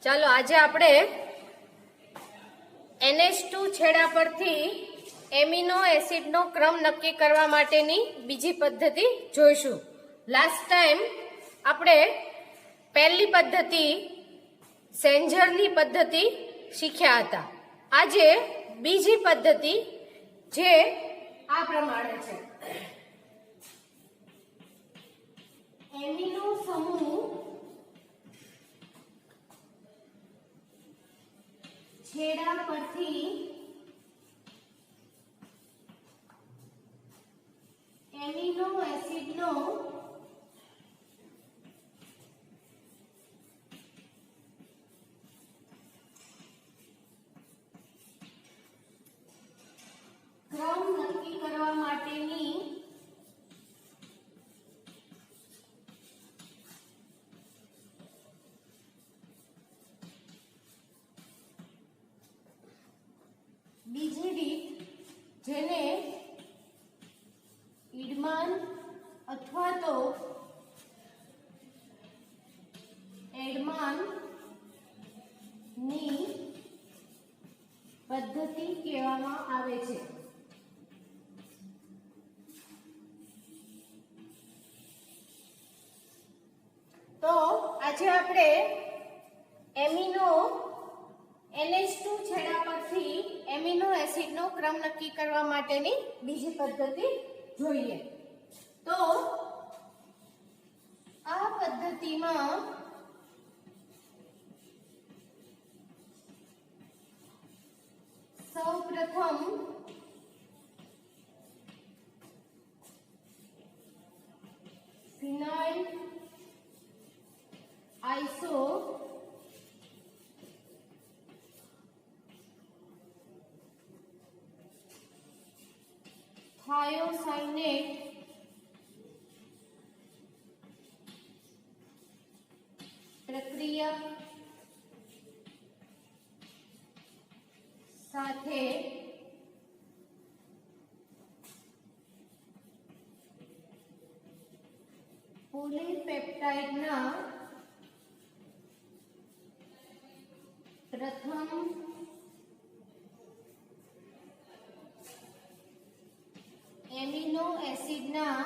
ચાલો આજે આપણે NH2 છેડા પરથી એમિનો એસિડનો ક્રમ નક્કી કરવા માટેની બીજી પદ્ધતિ જોઈશું. લાસ્ટ ટાઈમ આપણે પહેલી પદ્ધતિ સેન્જરની પદ્ધતિ શીખ્યા હતા. આજે બીજી પદ્ધતિ જે આ પ્રમાણે છે. એમિનો સમૂહ છેડા પરથી એમિનો એસિડનો ક્રમ નક્કી કરવા માટેની બીજી રીત, જેને ઈડમાન અથવા તો એડમાન ની પદ્ધતિ કહેવામાં આવે છે. તો આજે આપણે એમિનો NH2 છેડા પરથી એમિનો એસિડનો ક્રમ નક્કી કરવા માટેની બીજી પદ્ધતિ જોઈએ. તો આ પદ્ધતિમાં સૌપ્રથમ ફિનાઇલ આઇસો થાયોસાઇનેટ પ્રક્રિયા સાથે પોલીપેપ્ટાઇડના પ્રથમ એમિનો એસિડના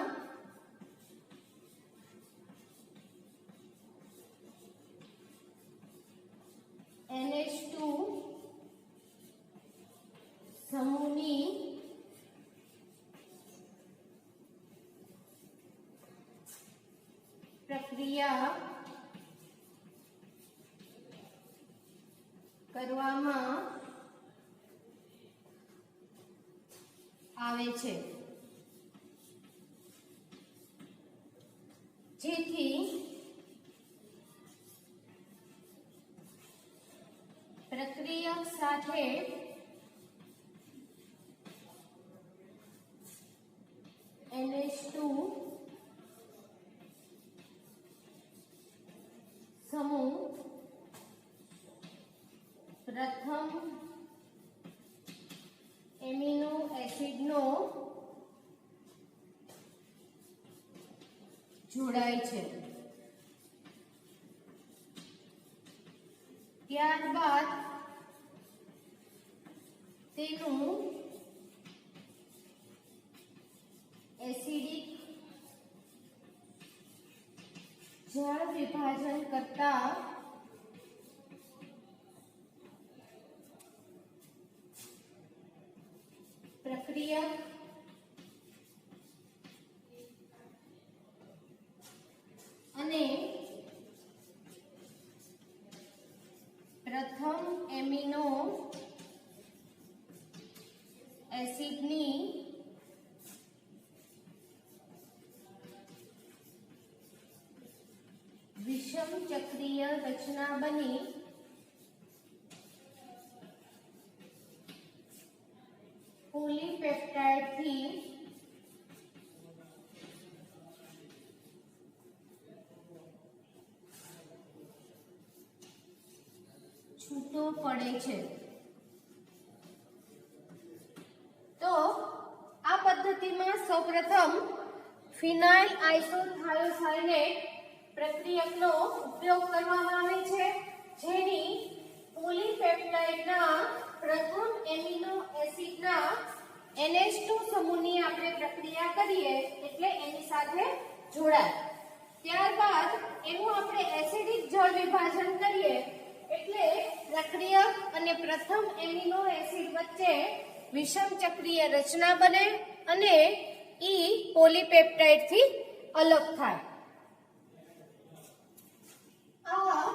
NH2 સમૂહની પ્રક્રિયા કરવામાં આવે છે, જેથી પ્રક્રિયક સાથે NH2 સમૂહ પ્રથમ એમિનો એસિડનો જોડાય છે. ત્યારબાદ તેનું એસિડિક જળ વિભાજન કરતા પ્રક્રિયા અને પ્રથમ એમિનો એસિડની વિષમ ચક્રીય રચના બની પોલીપેપ્ટાઇડથી છૂટો પડે છે. તો આ પદ્ધતિમાં સૌપ્રથમ ફિનાઇલ આઇસોથાયોસાઇનેટ પ્રક્રિયકનો ઉપયોગ કરવામાં આવે છે, જેની NH2 સમૂહની આપણે પ્રક્રિયા કરીએ એટલે એની સાથે જોડાય. ત્યારબાદ એનું આપણે એસિડિક જળ વિભાજન કરીએ એટલે પ્રક્રિયક અને પ્રથમ એમિનો એસિડ વચ્ચે વિષમ ચક્રીય રચના બને અને ઈ પોલીપેપ્ટાઇડ થી અલગ થાય. આ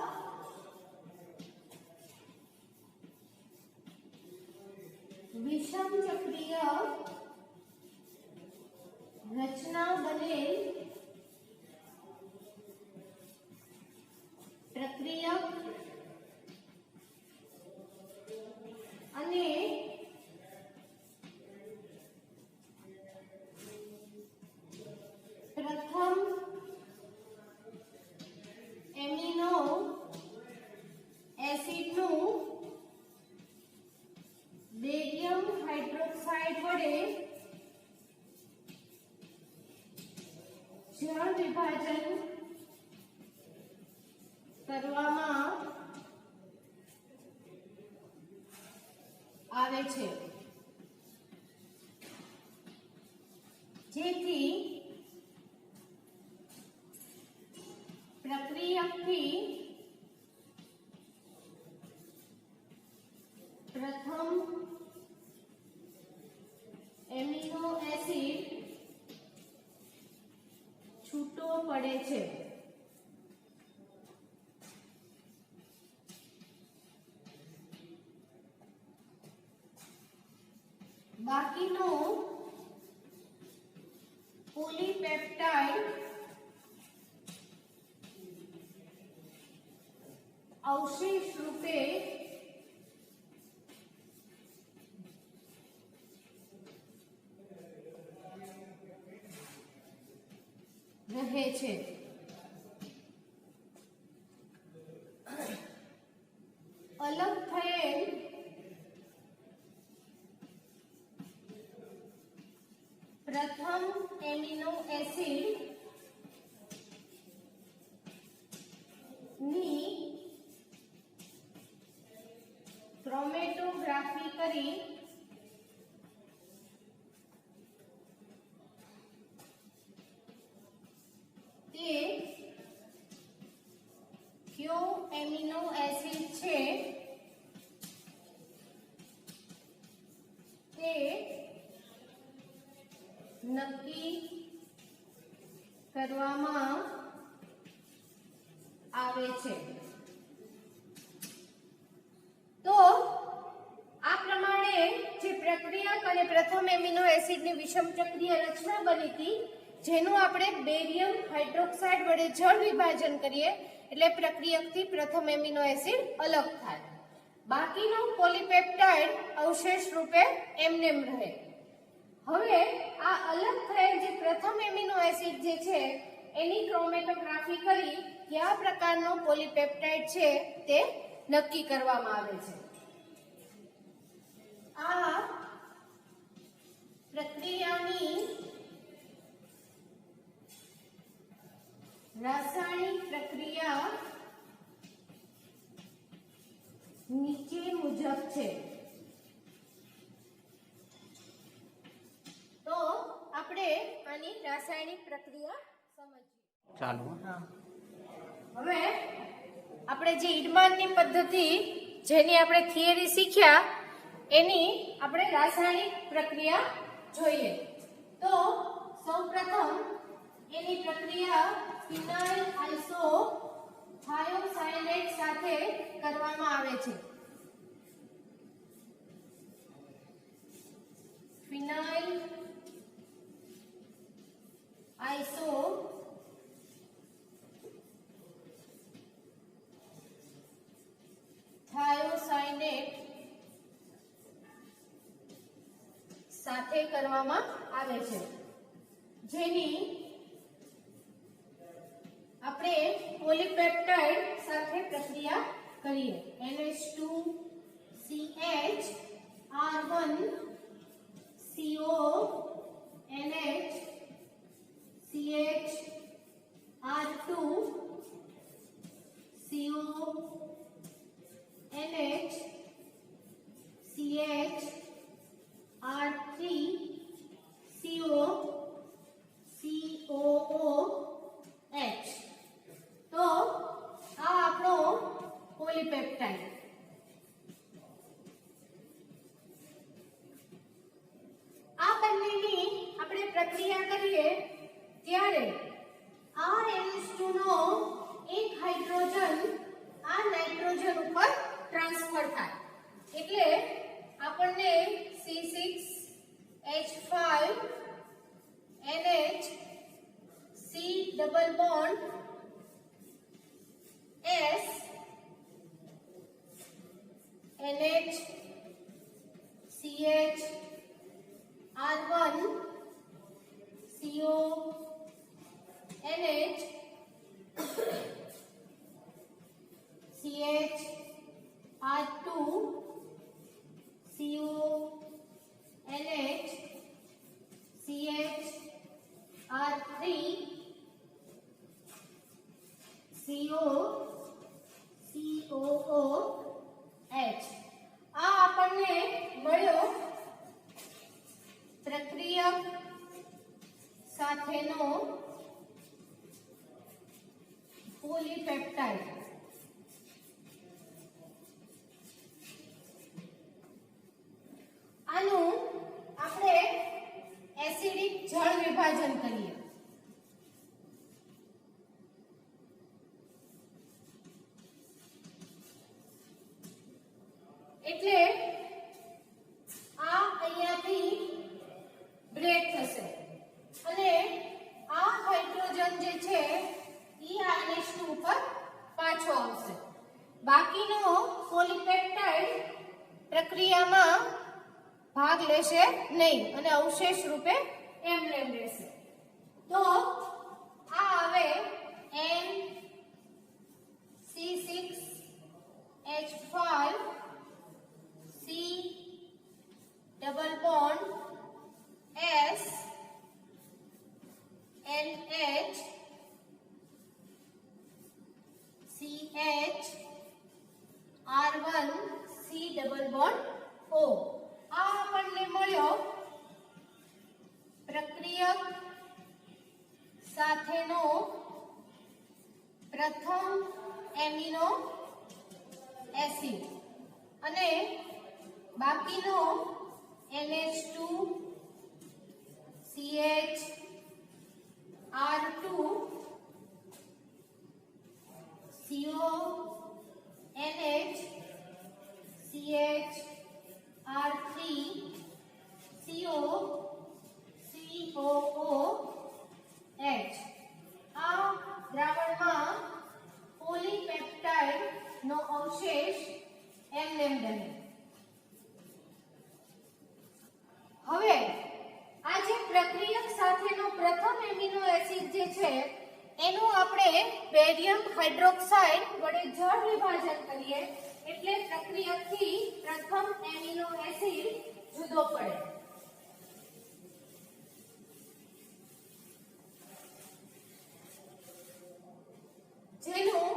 વિષમ ચક્રીય રચના બનેલ પ્રક્રિયક અને પ્રથમ એમિનો એસિડનું બેરિયમ હાઇડ્રોક્સાઇડ વડે જળ વિભાજન કરવામાં આવે છે, જેથી પ્રક્રિયકથી પ્રથમ એમિનો એસિડ છૂટો પડે છે. બાકીનો પોલીપેપ્ટાઇડ અવશેષ રૂપે રહે છે. અલગ થયેલ પ્રથમ એમિનો એસિડ ની ક્રોમેટોગ્રાફી કરી તે કયો એમિનો એસિડ છે તે નક્કી કરવામાં આવે છે. તો આ પ્રમાણે જે પ્રક્રિયક અને પ્રથમ એમિનો એસિડની વિષમ ચક્રીય રચના બની હતી, જેનું આપણે બેરિયમ હાઇડ્રોક્સાઇડ વડે જળ વિભાજન કરીએ એટલે પ્રક્રિયકથી પ્રથમ એમિનો એસિડ અલગ થાય. બાકીનો પોલીપેપ્ટાઇડ અવશેષ રૂપે એમનેમ રહે. હવે આ અલગ થયેલ જે પ્રથમ એમિનો એસિડ જે છે એની ક્રોમેટોગ્રાફી કરી કયા પ્રકારનો પોલીપેપ્ટાઇડ છે તે નક્કી કરવામાં આવે છે. આ પ્રક્રિયાની રાસાયણિક પ્રક્રિયા નીચે મુજબ છે. તો આપણે આની રાસાયણિક પ્રક્રિયા સમજીએ. ચાલો. હવે આપણે જે ઈડમાનની પદ્ધતિ જેની આપણે થિયરી શીખ્યા એની આપણે રાસાયણિક પ્રક્રિયા જોઈએ. તો સૌપ્રથમ એની પ્રક્રિયા ફિનાઇલ આઇસોથાયોસાયનેટ સાથે કરવામાં આવે છે. ફિનાઇલ આઇસોથાયોસાયનેટ સાથે કરવામાં આવે છે, જેની આપણે પોલીપેપ્ટાઇડ સાથે પ્રક્રિયા કરીએ. NH2CH R1 CO NH CH R2 CO NH CH R3 polypeptide. આ બંનેની આપણે પ્રક્રિયા કરીએ ત્યારે RNH2 નો એક હાઇડ્રોજન આ નાઇટ્રોજન ઉપર ટ્રાન્સફર થાય એટલે આપણને C6H5 NH C double bond S NH CH R1 CO NH CH R2 CO NH CH R3 CO COOH. આ આપણને મળ્યો પ્રક્રિયક સાથેનો પોલીપેપ્ટાઇડ. આનું આપણે એસિડિક જળ વિભાજન કરીએ. એટલે આ અહીંયાથી બ્રેક થશે અને આ હાઇડ્રોજન જે છે ઈ NH2 ઉપર પાછો આવશે. બાકીનો પોલીપેપ્ટાઇડ પ્રક્રિયામાં ભાગ લેશે નહીં અને અવશેષ રૂપે એમને રહેશે. તો આ આવે NC6H5 C double bond S NH CH R1 C double bond O. આ આપણને મળ્યો પ્રક્રિયક સાથેનો પ્રથમ એમિનો એસિડ અને બાકીનો NH2 CH R2 CO NH CH R3 CO COOH. આ દ્રાવણમાં પોલીપેપ્ટાઇડ નો અવશેષ એમને રહે. હવે આ જે પ્રક્રિયક સાથેનો પ્રથમ એમિનો એસિડ જે છે એનું આપણે બેરિયમ હાઇડ્રોક્સાઇડ વડે જળ વિભાજન કરીએ એટલે પ્રક્રિયકથી પ્રથમ એમિનો એસિડ જુદો પડે. જેનું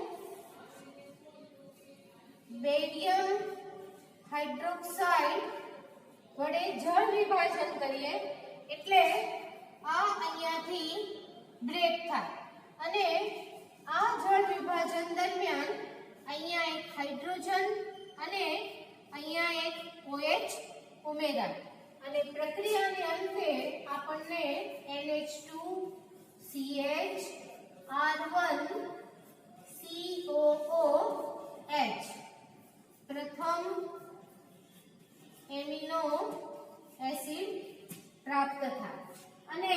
બેરિયમ હાઇડ્રોક્સાઇડ વડે જળ વિભાજન કરીએ એટલે આ અહીંયાથી બ્રેક થાય અને આ જળ વિભાજન દરમિયાન અહીંયા એક હાઇડ્રોજન અને અહીંયા એક OH ઉમેરાય અને પ્રક્રિયાને અંતે આપણને NH2 CH R1 COOH પ્રથમ એમિનો એસિડ પ્રાપ્ત થાય અને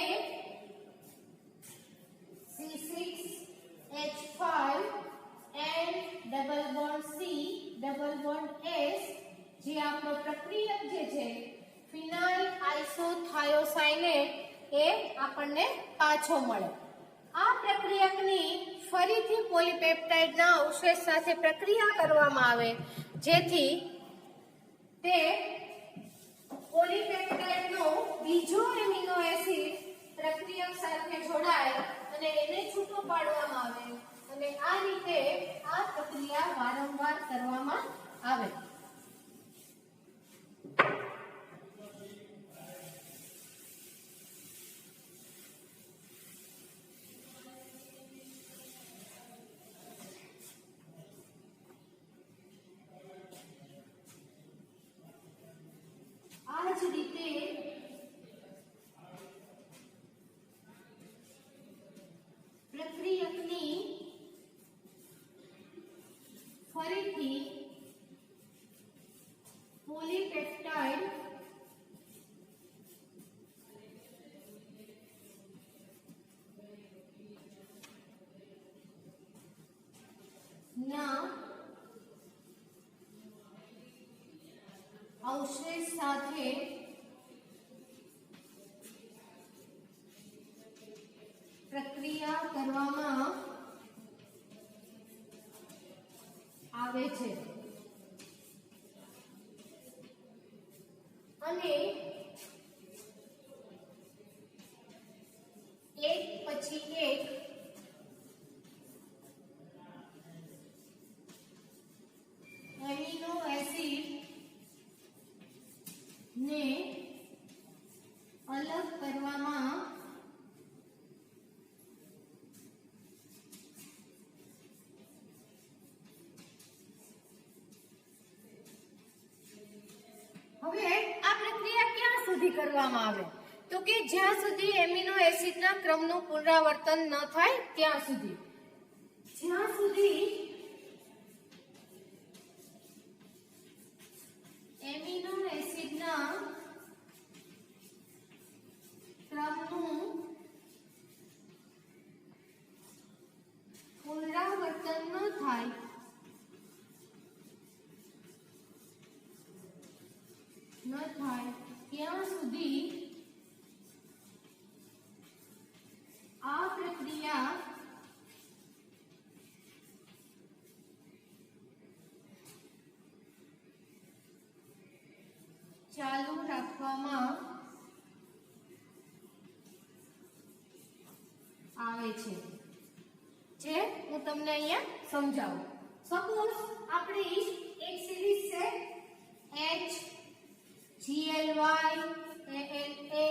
C6H5 N double bond C double bond S જે આપણો પ્રક્રિયક જે છે ફિનાઇલ આઇસોથાયોસાયનેટ એ આપણને પાછો મળે. આ પ્રક્રિયકની ફરીથી પોલીપેપ્ટાઇડના અવશેષ સાથે પ્રક્રિયા કરવામાં આવે જેથી તે પોલીપેપ્ટાઇડનો બીજો એમિનો એસિડ પ્રક્રિયક સાથે જોડાય અને એને છૂટો પાડવામાં આવે અને આ રીતે આ પ્રક્રિયા વારંવાર કરવામાં આવે. થી પોલીપેપ્ટાઇડ ના અવશેષ સાથે પ્રક્રિયા કરવામાં આવે છે અને એક પછી એક એમિનો એસિડ ને અલગ કરવામાં હવે આ પ્રક્રિયા ક્યાં સુધી કરવામાં આવે તો કે જ્યાં સુધી એમિનો એસિડના ક્રમનું પુનરાવર્તન ન થાય ત્યાં સુધી જ્યાં સુધી એમિનો એસિડના ક્રમનું પુનરાવર્તન ન થાય ત્યાં સુધી આ પ્રક્રિયા ચાલુ રાખવામાં આવે છે જે હું તમને અહીંયા સમજાવું સપોઝ આપણી એક સિરીઝ છે H GLY ALA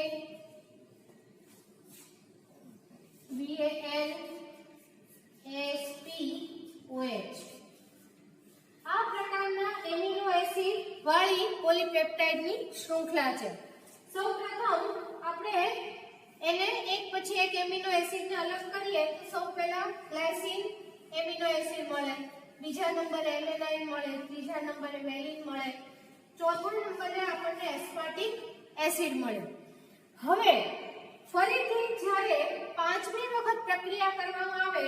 BAL ASPOH આ પ્રકારના એમિનો એસિડ વાળી પોલીપેપ્ટાઇડની શૃંખલા છે સૌપ્રથમ આપણે એને એક પછી એક એમિનો એસિડને અલગ કરીએ તો સૌ પહેલા ગ્લાયસિન એમિનો એસિડ મળે બીજા નંબરે એલેનાઇન મળે ત્રીજા નંબરે વેલિન મળે ચોથા નંબરે આપણને એસ્પાર્ટિક એસિડ મળે હવે ફરીથી જ્યારે પાંચમી વખત પ્રક્રિયા કરવામાં આવે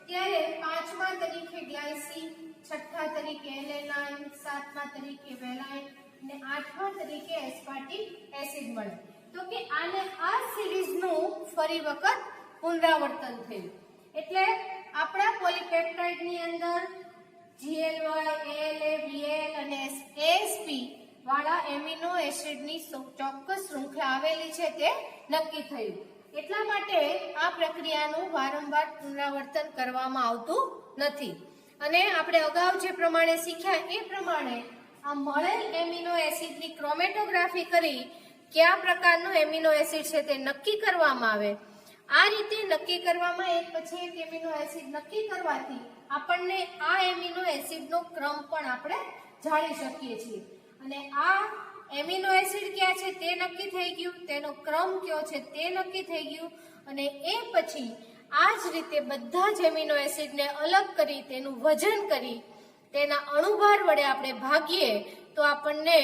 ત્યારે પાંચમા તરીકે ગ્લાયસિન છઠ્ઠા તરીકે એલેનાઇન સાતમા તરીકે વેલાઇન અને આઠમા તરીકે એસ્પાર્ટિક એસિડ મળે તો કે આને આ સિરીઝનું ફરી વખત પુનરાવર્તન થયું એટલે આપણા પોલીપેપ્ટાઇડની અંદર GLY ALA BAL અને ASP વાળા એમિનો એસિડની ચોક્કસ શૃંખલા આવેલી છે તે નક્કી થયું એટલા માટે આ પ્રક્રિયાનું વારંવાર પુનરાવર્તન કરવામાં આવતું નથી અને આપણે અગાઉ જે પ્રમાણે શીખ્યા એ પ્રમાણે આ મળેલ એમિનો એસિડની ક્રોમેટોગ્રાફી કરી કયા પ્રકારનો એમિનો એસિડ છે તે નક્કી કરવામાં આવે આ રીતે નક્કી કરવામાં એક પછી એક એમિનો એસિડ નક્કી કરવાથી આપણને આ એમિનો એસિડનો ક્રમ પણ આપણે જાણી શકીએ છીએ અને આ એમિનો એસિડ ક્યાં છે તે નક્કી થઈ ગયું તેનો ક્રમ કયો છે તે નક્કી થઈ ગયું અને એ પછી આ જ રીતે બધા જ એમિનો એસિડને અલગ કરી તેનું વજન કરી તેના અણુભાર વડે આપણે ભાગીએ તો આપણને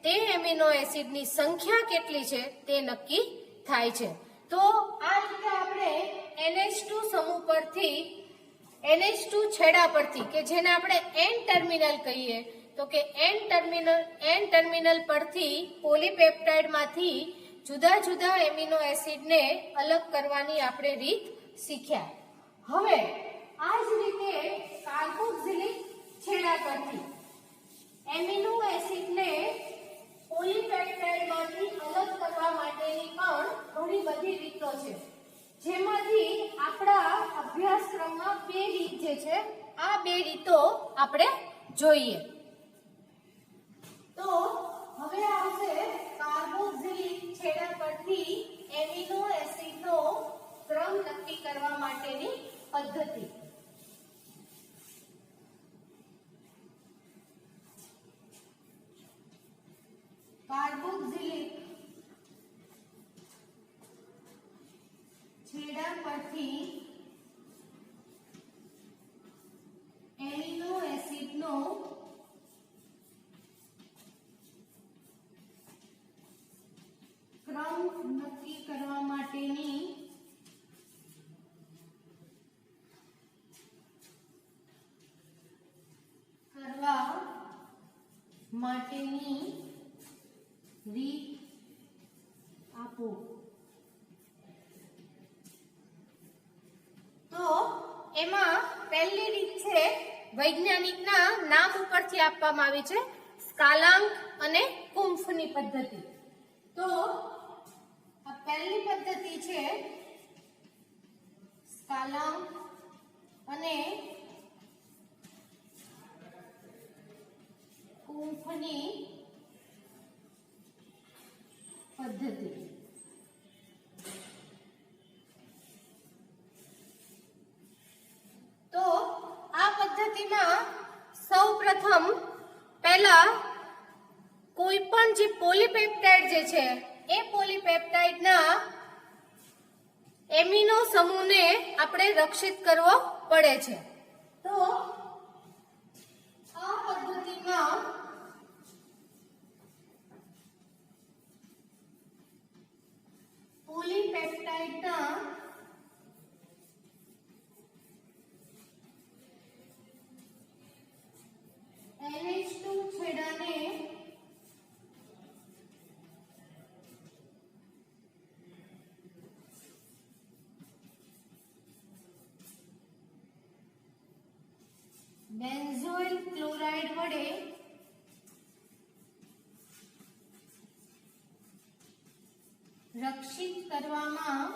તે એમિનો એસિડની સંખ્યા કેટલી છે તે નક્કી થાય છે તો આ રીતે આપણે NH2 સમૂહ પરથી NH2 છેડા પરથી કે જેને આપણે N ટર્મિનલ કહીએ તો કે N ટર્મિનલ પરથી પોલીપેપ્ટાઇડમાંથી જુદા જુદા એમિનો એસિડને અલગ કરવાની આપણે રીત શીખ્યા હવે આ જ રીતે કાર્બોક્સિલિક છેડા પરથી એમિનો એસિડને પોલીપેપ્ટાઇડમાંથી અલગ કરવા માટેની પણ ઘણી બધી રીતો છે જેમાંથી આપણા અભ્યાસક્રમમાં બે રીત જે છે આ બે રીતો આપણે જોઈએ તો હવે આવશે કાર્બોક્સિલિક છેડા પરથી એમિનો એસિડનો ક્રમ નક્કી કરવા માટેની પદ્ધતિ કાર્બોક્સિલિક છેડા પરથી એમિનો એસિડનો માટેની રીત આપો। તો એમાં પહેલી રીત છે વૈજ્ઞાનિકના નામ ઉપરથી આપવામાં આવી છે, સ્કાલાંક અને કુંફની પદ્ધતિ। તો આ પહેલી પદ્ધતિ છે સ્કાલાંક અને કુંફની પદ્ધતિ। તો આ પદ્ધતિમાં સૌપ્રથમ પહેલા કોઈ પણ જે પોલીપેપ્ટાઇડ જે છે એ પોલીપેપ્ટાઇડના એમિનો સમૂહને આપણે રક્ષિત કરવો પડે છે। તો આ પદ્ધતિમાં પોલીપેપ્ટાઇડના NH2 છેડાને બેન્ઝોઇલ ક્લોરાઇડ વડે રક્ષિત કરવામાં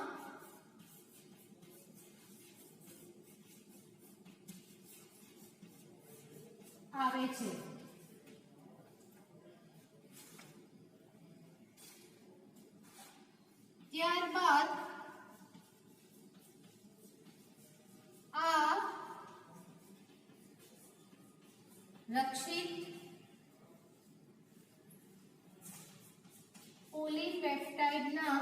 આવે છે। ત્યારબાદ આ રક્ષિત પોલીપેપ્ટાઇડના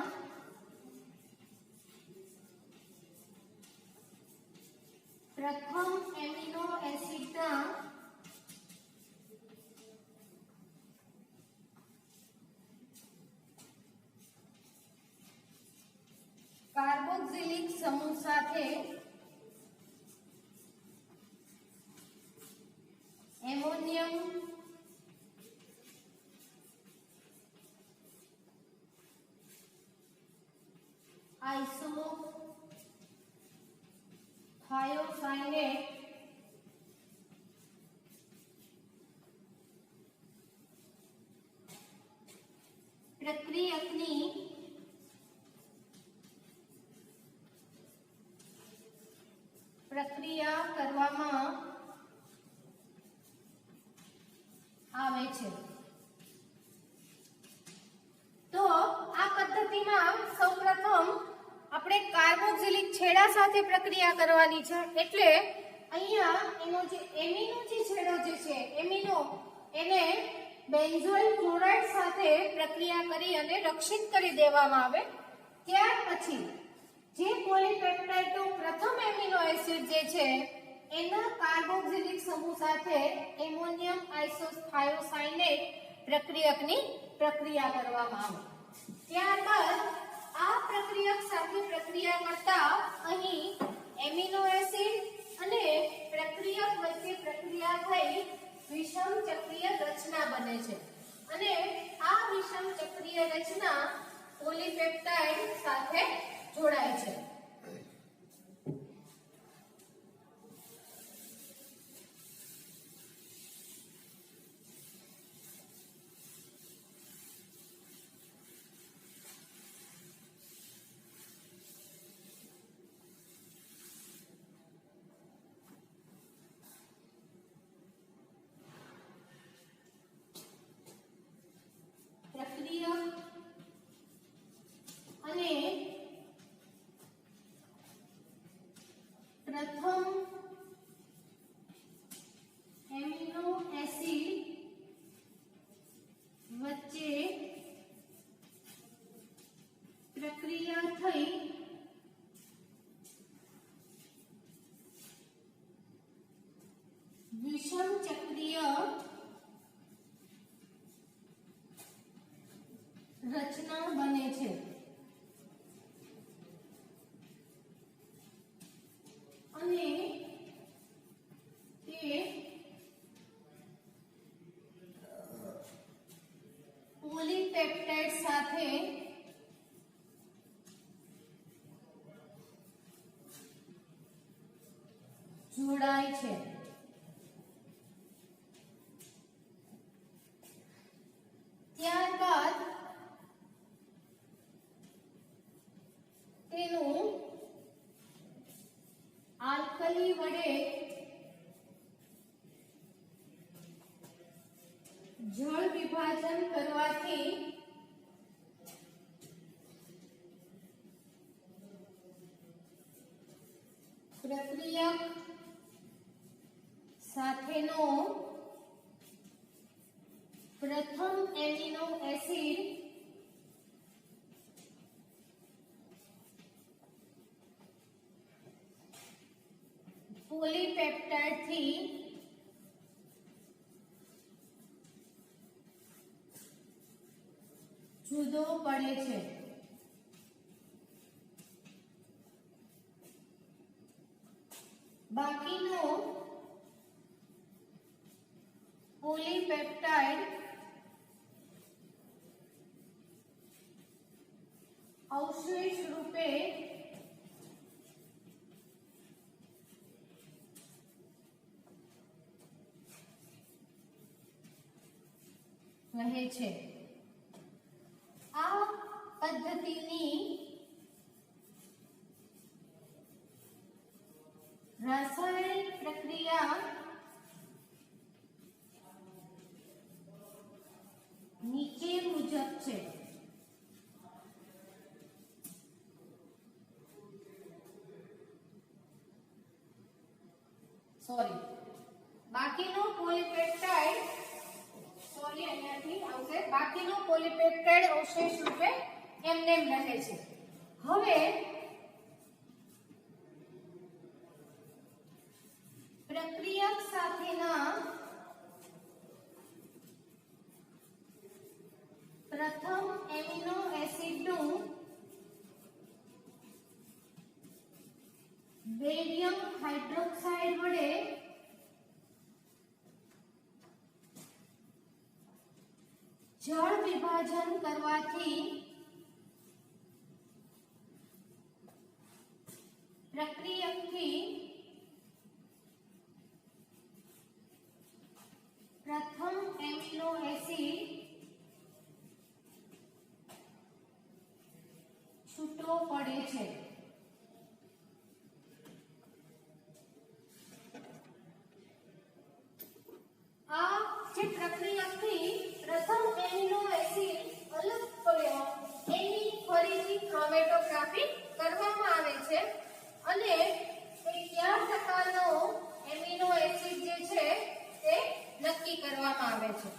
પ્રથમ એમિનો એસિડના કાર્બોક્સિલિક સમૂહ સાથે એમોનિયમ આઇસોથાયોસાઇનેટ પ્રક્રિયકની પ્રક્રિયા કરવામાં આવે છે। તો આ પદ્ધતિમાં સૌપ્રથમ આપણે કાર્બોક્સિલિક છેડા સાથે પ્રક્રિયા કરવાની છે, એટલે અહીંયા એનો જે એમિનો જે છેડો જે છે એમિનો એને બેન્ઝોઇલ ક્લોરાઇડ સાથે પ્રક્રિયા કરી અને રક્ષિત કરી દેવામાં આવે। ત્યાર પછી જે પોલીપેપ્ટાઇડનો પ્રથમ એમિનો એસિડ જે છે એના કાર્બોક્સિલિક સમૂહ સાથે એમોનિયમ આઇસોથાયોસાઇનેટ પ્રક્રિયકની પ્રક્રિયા કરવામાં આવે। ત્યારબાદ આ પ્રક્રિયક સાથે પ્રક્રિયા કરતા અહીં એમિનો એસિડ અને પ્રક્રિયક વચ્ચે પ્રક્રિયા થઈ વિષમ ચક્રીય રચના બને છે અને આ વિષમ ચક્રીય રચના પોલીપેપ્ટાઇડ સાથે જોડાય છે। પ્રક્રિયક અને પોલીપેપ્ટાઇડ સાથે જોડાય છે. ત્યારબાદ તેનું આલ્કલી વડે જળ વિભાજન કરવાથી પ્રક્રિયક સાથેનો પ્રથમ એમિનો એસિડ પોલીપેપ્ટાઇડ થી જુદો પડે છે. બાકીનો પોલીપેપ્ટાઇડ અવશેષ રૂપે રહે છે. આ પદ્ધતિની રાસાયણિક પ્રક્રિયા નીચે મુજબ છે. બાકીનો પોલીપેપ્ટાઇડ અવશેષ રૂપે એમનેમ રહે છે. હવે પ્રક્રિયક સાથેના પ્રથમ એમિનો એસિડનું બેરિયમ હાઇડ્રોક્સાઇડ વડે જળ વિભાજન કરવાથી પ્રક્રિયકથી પ્રથમ એમિનો એસિડ છૂટો પડે છે. આ જે પ્રક્રિયકથી પ્રથમ એમિનો એસિડ અલગ પડ્યો એની ફરીથી ક્રોમેટોગ્રાફી કરવામાં આવે છે અને તે કયા પ્રકારનો એમિનો એસિડ જે છે તે નક્કી કરવામાં આવે છે.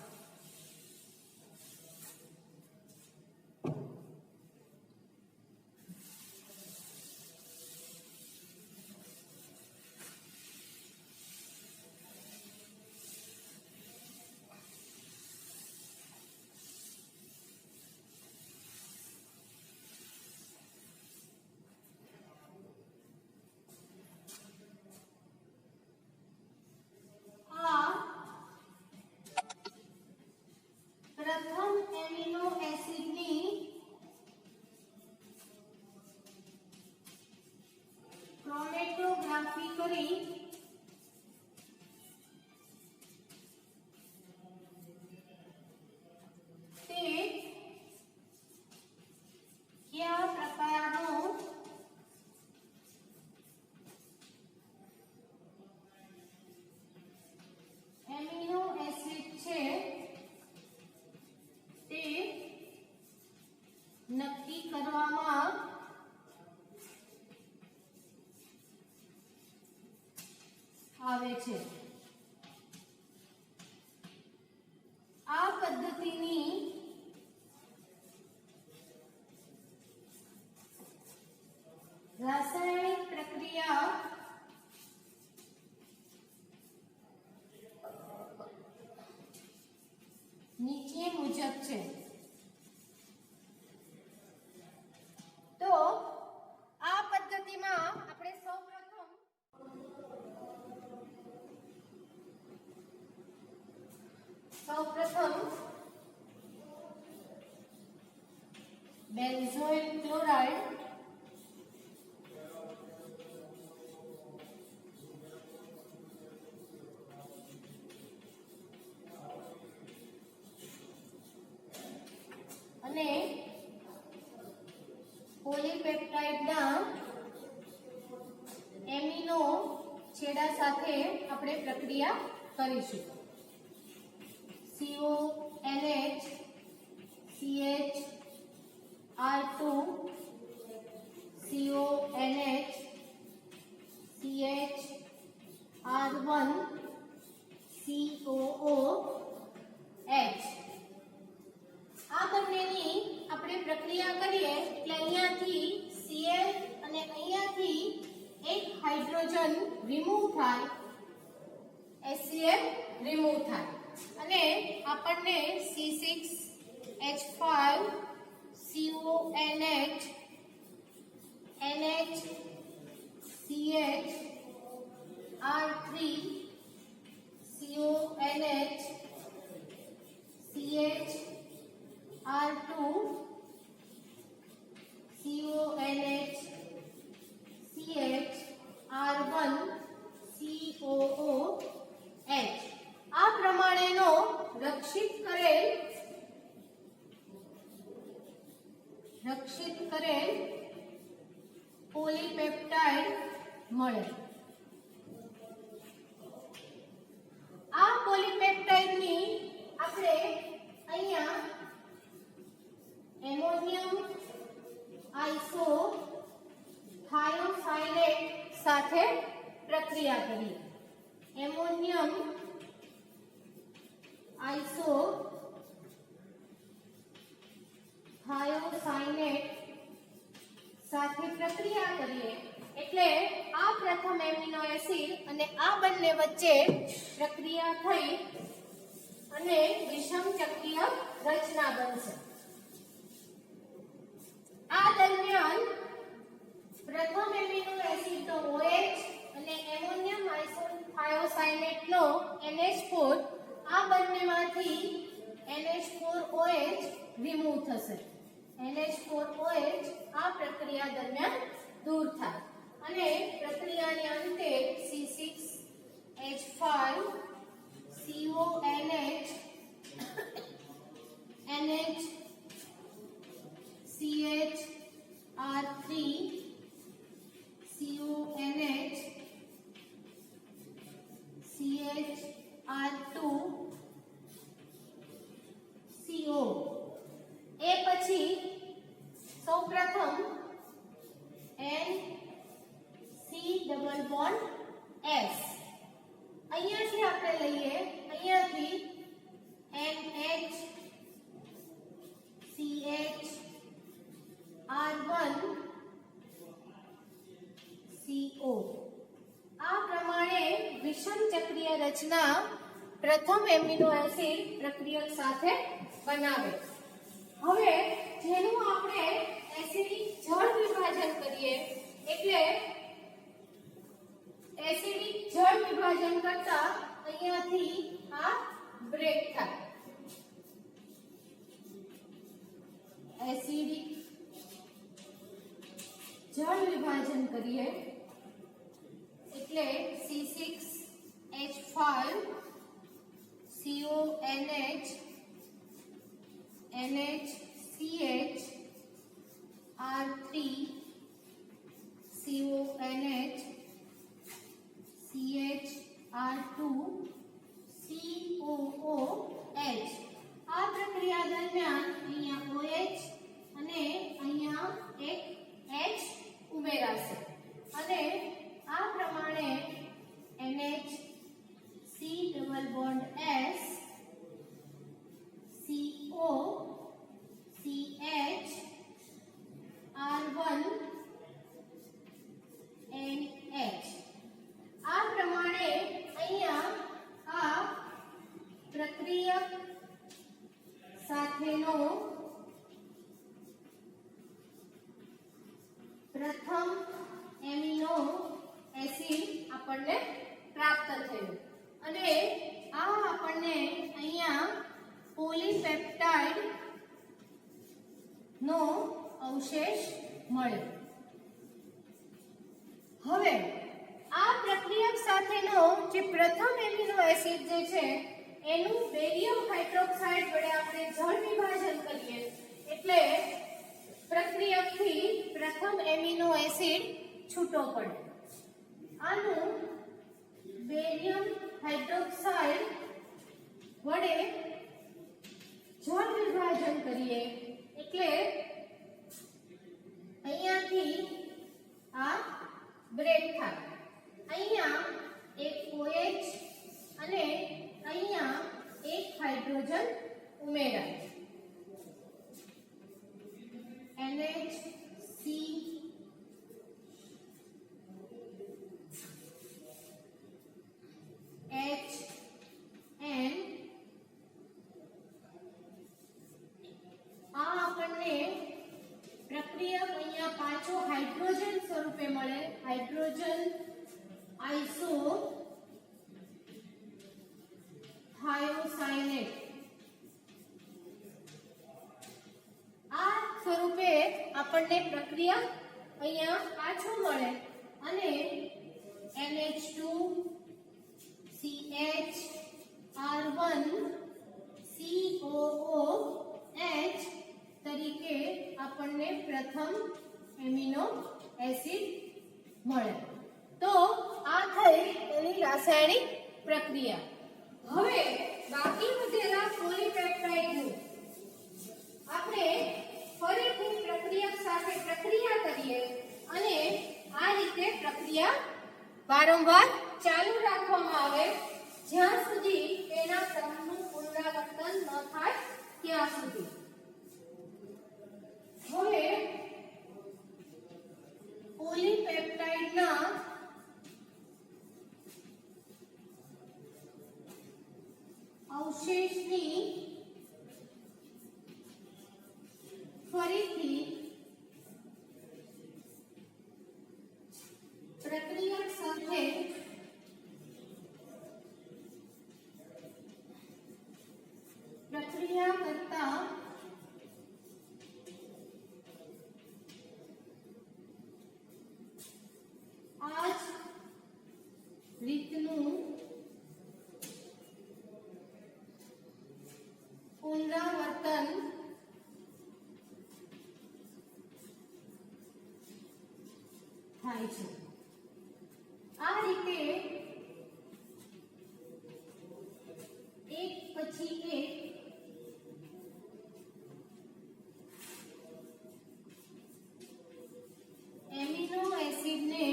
પ્રથમ એમિનો એસિડની ક્રોમેટોગ્રાફી કરી તે કયા પ્રકારનો એમિનો એસિડ છે તે નક્કી કરવામાં આવે છે. આ પદ્ધતિની રાસાયણિક પ્રક્રિયા નીચે મુજબ છે. તો આ પદ્ધતિમાં આપણે સૌપ્રથમ બેન્ઝોઇલ ક્લોરાઇડ અને પોલીપેપ્ટાઇડના એમિનો છેડા સાથે આપણે પ્રક્રિયા કરીશું. CONH CH R2 CONH CH R1 COOH. આ બંનેની આપણે પ્રક્રિયા કરીએ એટલે અહીંયાથી Cl અને અહીંયાથી એક હાઇડ્રોજન રિમૂવ થાય, HCl રિમૂવ થાય અને આપણને C6H5 CONH NH CH R3 CONH CH R2 CONH CH R1 COOH. આ પ્રમાણેનો રક્ષિત કરેલ પોલીપેપ્ટાઇડ મળે. આ પોલીપેપ્ટાઇડની આપણે અહીંયા એમોનિયમ આઇસોથાયોસાયનેટ સાથે પ્રક્રિયા કરીએ. એમોનિયમ આઇસોથાયોસાયનેટ સાથે પ્રક્રિયા કરીએ એટલે આ પ્રથમ એમિનો એસિડ અને આ બંને વચ્ચે પ્રક્રિયા થઈ અને વિષમ ચક્રીય રચના બનશે. આ દરમિયાન પ્રથમ એમિનો એસિડ તો OH અને એમોનિયમ આઇસોથાયોસાયનેટ નો NH4 આ બંનેમાંથી NH4OH રિમૂવ થશે. NH4OH આ પ્રક્રિયા દરમિયાન દૂર થાય અને પ્રક્રિયાની અંતે C6H5 CONH NH CH R3 CONH CH R2 CO. એ પછી સૌપ્રથમ NC ડબલ બોન્ડ S અહીંયાથી આપણે લઈએ, અહીંયાથી NH CH R1 CO. આ પ્રમાણે વિષમ ચક્રીય રચના પ્રથમ એમિનો એસિડ પ્રક્રિયક સાથે બનાવે. હવે જેનું આપણે એસિડિક જળ વિભાજન કરીએ એટલે એસિડિક જળ વિભાજન કરતા અહીંયાથી આ બ્રેક થાય. એસિડિક જળ વિભાજન કરીએ એટલે C6H5 CONH NH CH R3 CONH CH R2 COOH. આ પ્રક્રિયા દરમિયાન અહીંયા OH અને અહીંયા એક H ઉમેરાશે અને આ પ્રમાણે NH C double bond S CO CH R1 NH. આ પ્રમાણે અહીંયા આ પ્રક્રિયક સાથેનો પ્રથમ એમિનો એસિડ આપણને પ્રાપ્ત થયો અને આ આપણને અહીંયા પોલીપેપ્ટાઇડ નો અવશેષ મળે. હવે આ પ્રક્રિયક સાથેનો જે પ્રથમ એમિનો એસિડ જે છે એનું બેરિયમ હાઇડ્રોક્સાઇડ વડે આપણે જળ વિભાજન કરીએ એટલે પ્રક્રિયકથી પ્રથમ એમિનો એસિડ છૂટો પડે. આનું બેરિયમ હાઇડ્રોક્સાઇડ વડે જળ વિભાજન કરીએ એટલે અહીંયાથી આ બ્રેક થાય. અહીંયા એક OH અને અહીંયા એક હાઇડ્રોજન ઉમેરાય. NH3 HN આ આપણને પ્રક્રિયક અહીંયા પાછો હાઇડ્રોજન સ્વરૂપે મળે. હાઇડ્રોજન આઇસો થાયોસાયનેટ આ સ્વરૂપે આપણને પ્રક્રિયા અહીંયા પાછો મળે અને NH2 CH R1 COOH તરીકે આપણને પ્રથમ એમિનો એસિડ મળે. તો આ થઈ એની રાસાયણિક પ્રક્રિયા. હવે બાકી વધેલા પોલીપેપ્ટાઇડનું આપણે ફરીથી પ્રક્રિયક સાથે પ્રક્રિયા કરીએ અને આ રીતે પ્રક્રિયા વારંવાર ચાલુ રાખવામાં આવે જ્યાં સુધી તેના ક્રમનું પુનરાવર્તન ન થાય ત્યાં સુધી. હવે પોલીપેપ્ટાઇડના અવશેષની ફરીથી પ્રક્રિયક સાથે પ્રક્રિયા કરતા આ જ રીતનું પુનરાવર્તન થાય છે. આ રીતે એક પછી એક એમિનો એસિડને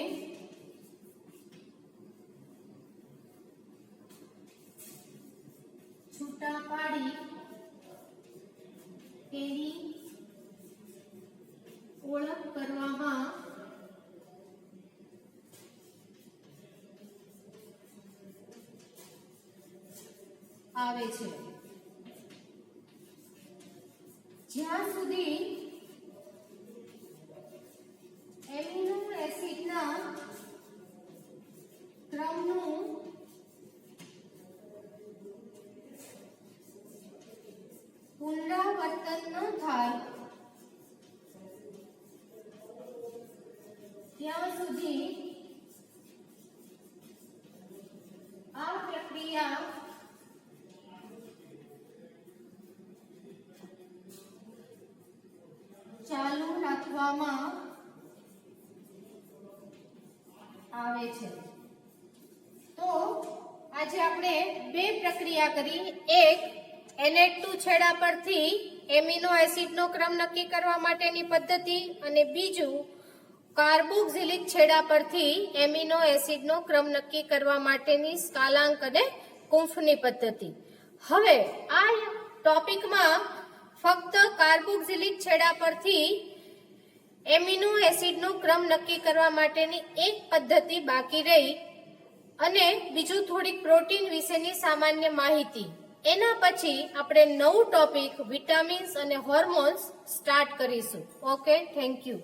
છૂટા પાડી તેની ઓળખ કરવામાં આવે છે. જ્યાં સુધી એમિનો એસિડના ક્રમનું પુનરાવર્તન ન થાય ત્યાં સુધી આ પ્રક્રિયા ચાલુ રાખવામાં આવે છે. તો આજે આપણે બે પ્રક્રિયા કરી. એક NH2 છેડા પરથી એમિનો એસિડનો ક્રમ નક્કી કરવા માટેની પદ્ધતિ અને બીજું કાર્બોક્સિલિક છેડા પરથી એમિનો એસિડનો ક્રમ નક્કી કરવા માટેની સ્કાલાંક અને કુંફની પદ્ધતિ. હવે આ ટોપિકમાં ફક્ત કાર્બોક્સિલિક છેડા પરથી એમિનો એસિડનો ક્રમ નક્કી કરવા માટેની એક પદ્ધતિ બાકી રહી અને બીજું થોડીક પ્રોટીન વિશેની સામાન્ય માહિતી. એના પછી આપણે નવું ટોપિક વિટામિન્સ અને હોર્મોન્સ સ્ટાર્ટ કરીશું. Okay, thank you.